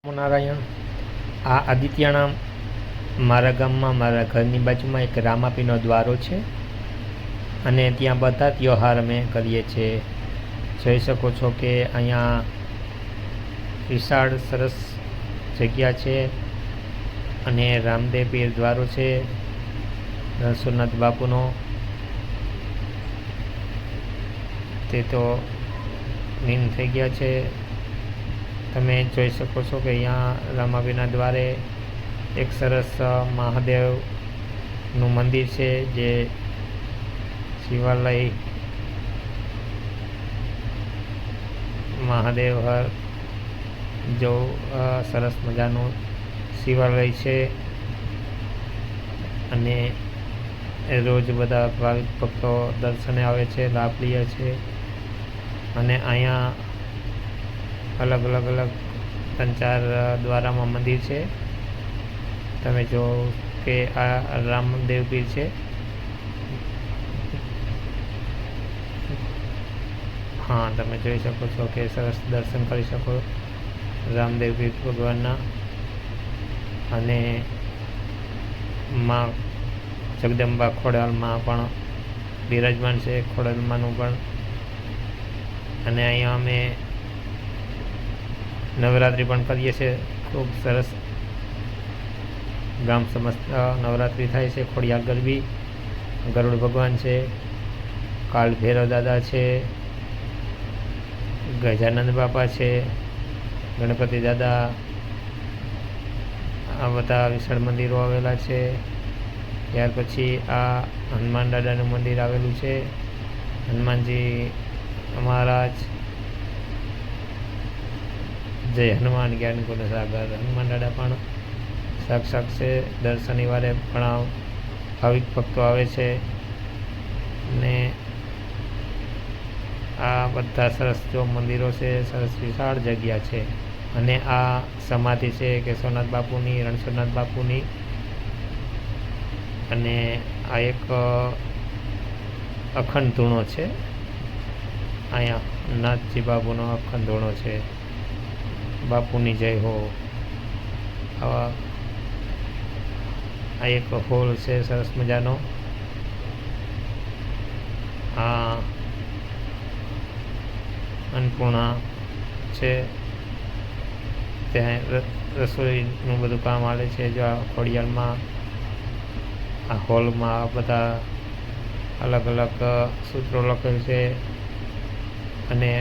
નારાયણ આ આદિત્યાણા મારા ગામમાં મારા ઘરની બાજુમાં એક રામાપીનો દ્વારો છે અને ત્યાં બધા ત્યોહાર અમે કરીએ છીએ. જોઈ શકો છો કે અહીંયા વિશાળ સરસ જગ્યા છે અને રામદેવ પીર દ્વારો છે રણછોડનાથ બાપુનો. તે તો નીમ થઈ ગયા છે. તમે જોઈ શકો છો કે અહીંયા રામાપીરના દ્વારે એક સરસ મહાદેવનું મંદિર છે જે શિવાલય મહાદેવ હર જો સરસ મજાનું શિવાલય છે અને રોજ બધા ભાવિક ભક્તો દર્શને આવે છે, લાભ લે છે. અને અહીંયા અલગ 3-4 દ્વારામાં મંદિર છે. તમે જો કે આ રામદેવ પીર છે. હા, તમે જોઈ શકો છો કે સરસ દર્શન કરી શકો રામદેવ પીર ભગવાનના. અને માં જગદંબા ખોડાલમાં પણ બિરાજમાન છે, ખોડાલમાંનું પણ. અને અહીંયા અમે નવરાત્રિ પણ કરીએ છીએ. ખૂબ સરસ ગામ સમસ્ત નવરાત્રિ થાય છે. ખોડિયાર ગરબી, ગરુડ ભગવાન છે, કાલ ભૈરવ દાદા છે, ગજાનંદ બાપા છે, ગણપતિ દાદા, આ બધા વિશાળ મંદિરો આવેલા છે. ત્યાર પછી આ હનુમાન દાદાનું મંદિર આવેલું છે. હનુમાનજી મહારાજ જય હનુમાન જ્ઞાન ગુણ સાગર. હનુમાન દાદા પણ સાક્ષાત છે. દર શનિવારે ઘણા ભાવિક ભક્તો આવે છે. ને આ બધા સરસ જો મંદિરો છે, સરસ વિશાળ જગ્યા છે. અને આ સમાધિ છે કેશવનાથ બાપુની, રણછોડનાથ બાપુની. અને આ એક અખંડ ધૂણો છે. અહીંયા નાથજી બાપુનો અખંડ ધૂણો છે. બાપુની જય હો. આ એક હોલ છે સરસ મજાનો. આ અન્નપૂર્ણા છે. ત્યાં રસોઈનું બધું કામ આવે છે. જો આ ખોડિયારમાં આ હોલમાં બધા અલગ સૂત્રો લખેલ છે. અને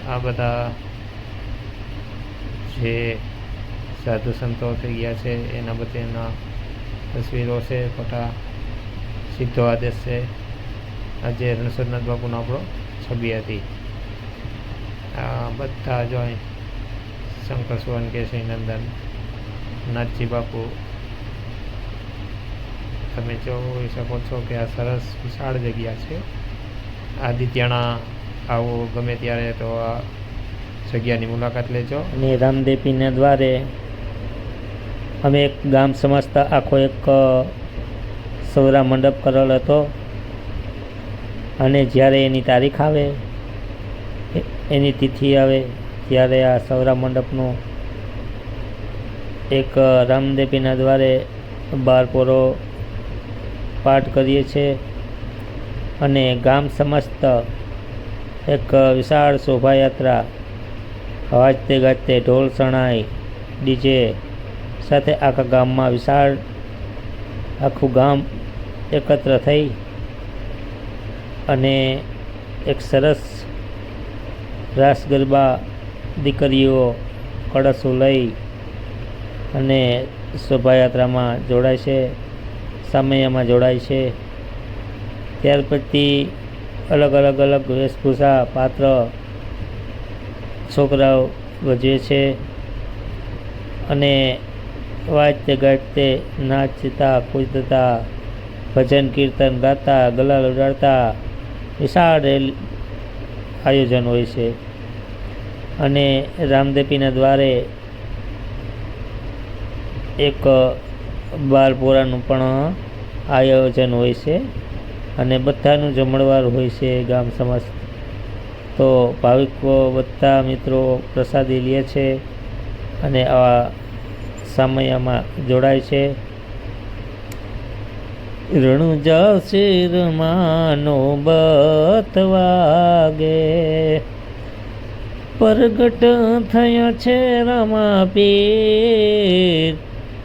આ બધા જે સાધુ સંતો થઈ ગયા છે એના બધાના તસવીરો છે, ફોટા. સીધો આદેશ છે. આજે રણછોડનાથ બાપુનો આપણો છબી હતી. આ બધા જો શંકર સુવર્ણ કેસરી નંદન નાથજી બાપુ. તમે જોઈ શકો છો કે આ સરસ વિશાળ જગ્યા છે. આદિત્યાણા આવો ગમે ત્યારે તો આ જગ્યાની મુલાકાત લેજો. અને રામદેવ પીરના દ્વારે અમે એક ગામ સમજતા આખો એક સૌરા મંડપ કરેલ હતો. અને જ્યારે એની તારીખ આવે, એની તિથિ આવે, ત્યારે આ સૌરા મંડપનો એક રામદેવ પીરના દ્વારે 12 પોરો પાઠ કરીએ છીએ. અને ગામ સમસ્ત એક વિશાળ શોભાયાત્રા વાજતે ગાજતે ઢોલ શરણાઈ ડીજે સાથે આખા ગામમાં વિશાળ આખું ગામ એકત્ર થઈ અને એક સરસ રાસ ગરબા દીકરીઓ કળશો લઈ અને શોભાયાત્રામાં જોડાય છે, સામૈયામાં જોડાય છે. ત્યાર પછી અલગ વેશભૂષા પાત્ર છોકરાઓ ભજવે છે. અને વાજતે ગાજતે નાચતા કૂદતા ભજન કીર્તન ગાતા ગલાલ ઉડાડતા વિશાળ આયોજન હોય છે. અને રામદેવ પીરના દ્વારે એક 12 પોરાનું પણ આયોજન હોય છે. અને બધાનું જમણવાર હોય છે ગામ સમસ્ત. તો ભાવિકો બધા મિત્રો પ્રસાદી લે છે અને આવા સમયમાં જોડાય છે. રણુજા શિરમાં નોબત વાગે, પ્રગટ થયા છે રામા પીર,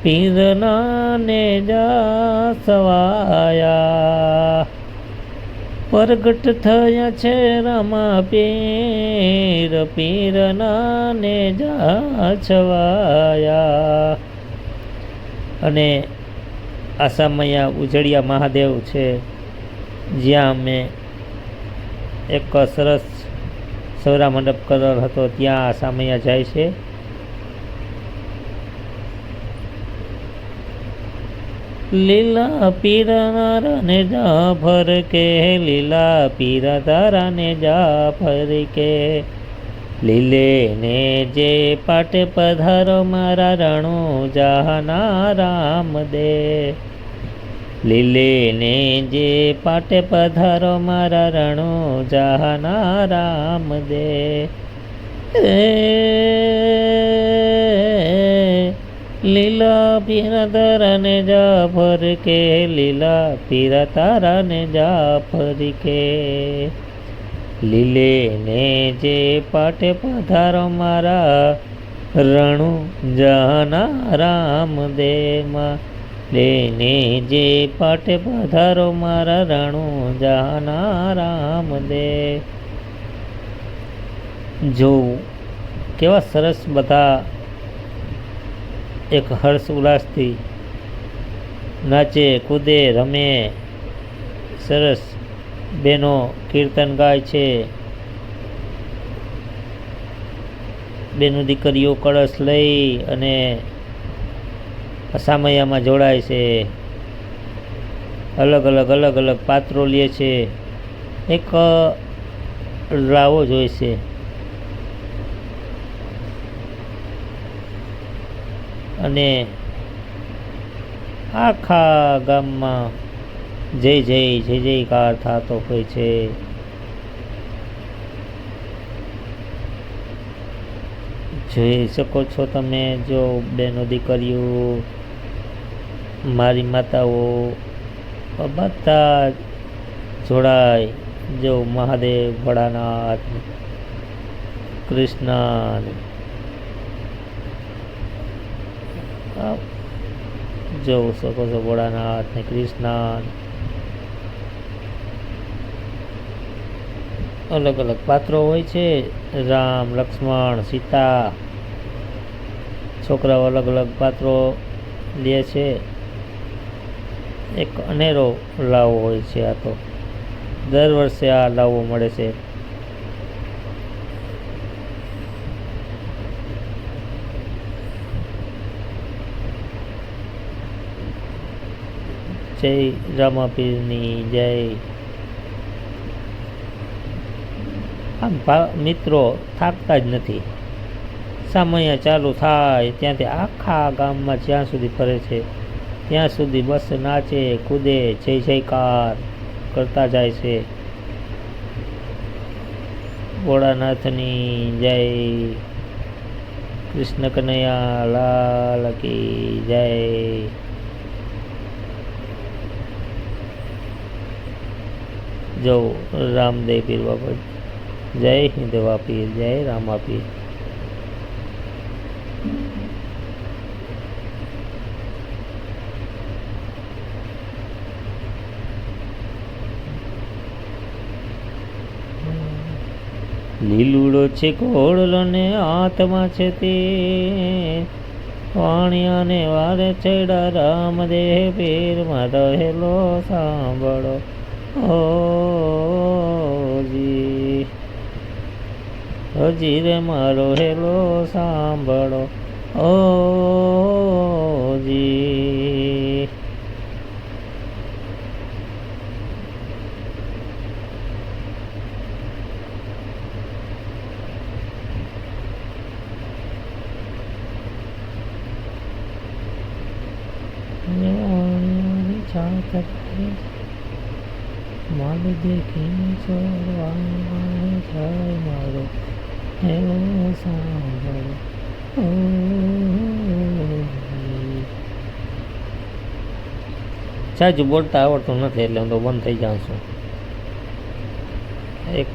પીરના ને જા સવાયા. પ્રગટ થયા છે રામા પીર, પીરના ને જા છવાયા. અને આસામૈયા ઉજળિયા મહાદેવ છે, જ્યાં અમે એક સરસ સૌરા મંડપ કરેલ હતો, ત્યાં આસામૈયા જાય છે. લીલા પીરા ને જાફર કે, લીલા પીરા તારા ને જાફર કે, લીલે ને જે પાટે પધારો મારા રણુ જહાના રામ દે. લીલે ને જે પાટે પધારો મારા રણુ જહાના રામ દે. લીલા પીરા તારા ને જાફર કે, લીલા પીરા તારા ને જાફર કે, લીલે ને જે પાટે પધારો મારા રણુ જહાના રામ દે. લેને જે પાટે પધારો મારા રણુ જહાના રામ દે. જો કેવા સરસ બધા એક હર્ષ ઉલ્લાસથી નાચે કૂદે રમે, સરસ બેનો કીર્તન ગાય છે, બેનો દીકરીઓ કળશ લઈ અને સામૈયામાં જોડાય છે. અલગ અલગ પાત્રો લે છે. એક લાવો જોઈ છે. અને આખા ગામમાં જય જયકાર થતો હોય છે. જોઈ શકો છો તમે, જો બેનો દીકરીઓ, મારી માતાઓ બધા જોડાય. જો મહાદેવ, ભોળાનાથ, કૃષ્ણ, જોઈ શકો છો ભોળાનાથ ને કૃષ્ણ. અલગ પાત્રો હોય છે. રામ, લક્ષ્મણ, સીતા, છોકરાઓ અલગ પાત્રો લે છે. એક અનેરો લાવો હોય છે. આ તો દર વર્ષે આ લાવો મળે છે. જય રામાપીરની જય. આમ મિત્રો થાકતા જ નથી. સામૈયા ચાલુ થાય ત્યાંથી આખા ગામમાં જ્યાં સુધી ફરે છે ત્યાં સુધી બસ નાચે કૂદે જય જયકાર કરતા જાય છે. ભોળાનાથની જય. કૃષ્ણ કનૈયા લાલ કી જય. જો રામદેવ પીર બાબા જય. હિન્દવા પીર જય. રામા પીર. લીલુડો છે ઘોડલો ને હાથમાં છે તે, વાણિયાને વારે ચડા રામદેવ પીરમાં રહેલો સાંભળો જી. હજી રે મારો હેલો સાંભળો જી. માલ દેખીને ચોરવા જાય મારો હેલો સાંભળો સાચું બોલતા આવડતું નથી એટલે હું તો બંધ થઈ જાઉં છું. એક